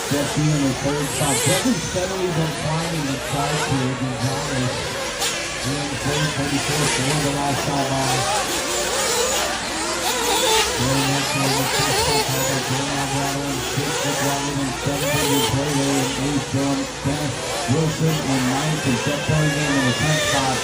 Jesse in the third spot. Jesse's steadily been climbing the charts here. Gonzalez in third, 34th, for the last shot by. Very next one, the first spot, Albert Jordan Alvarado in sixth, Rick Rodman in seventh, Andrew Taylor in eighth, John Dennis Wilson in ninth, and Seth Curry in the 10th spot.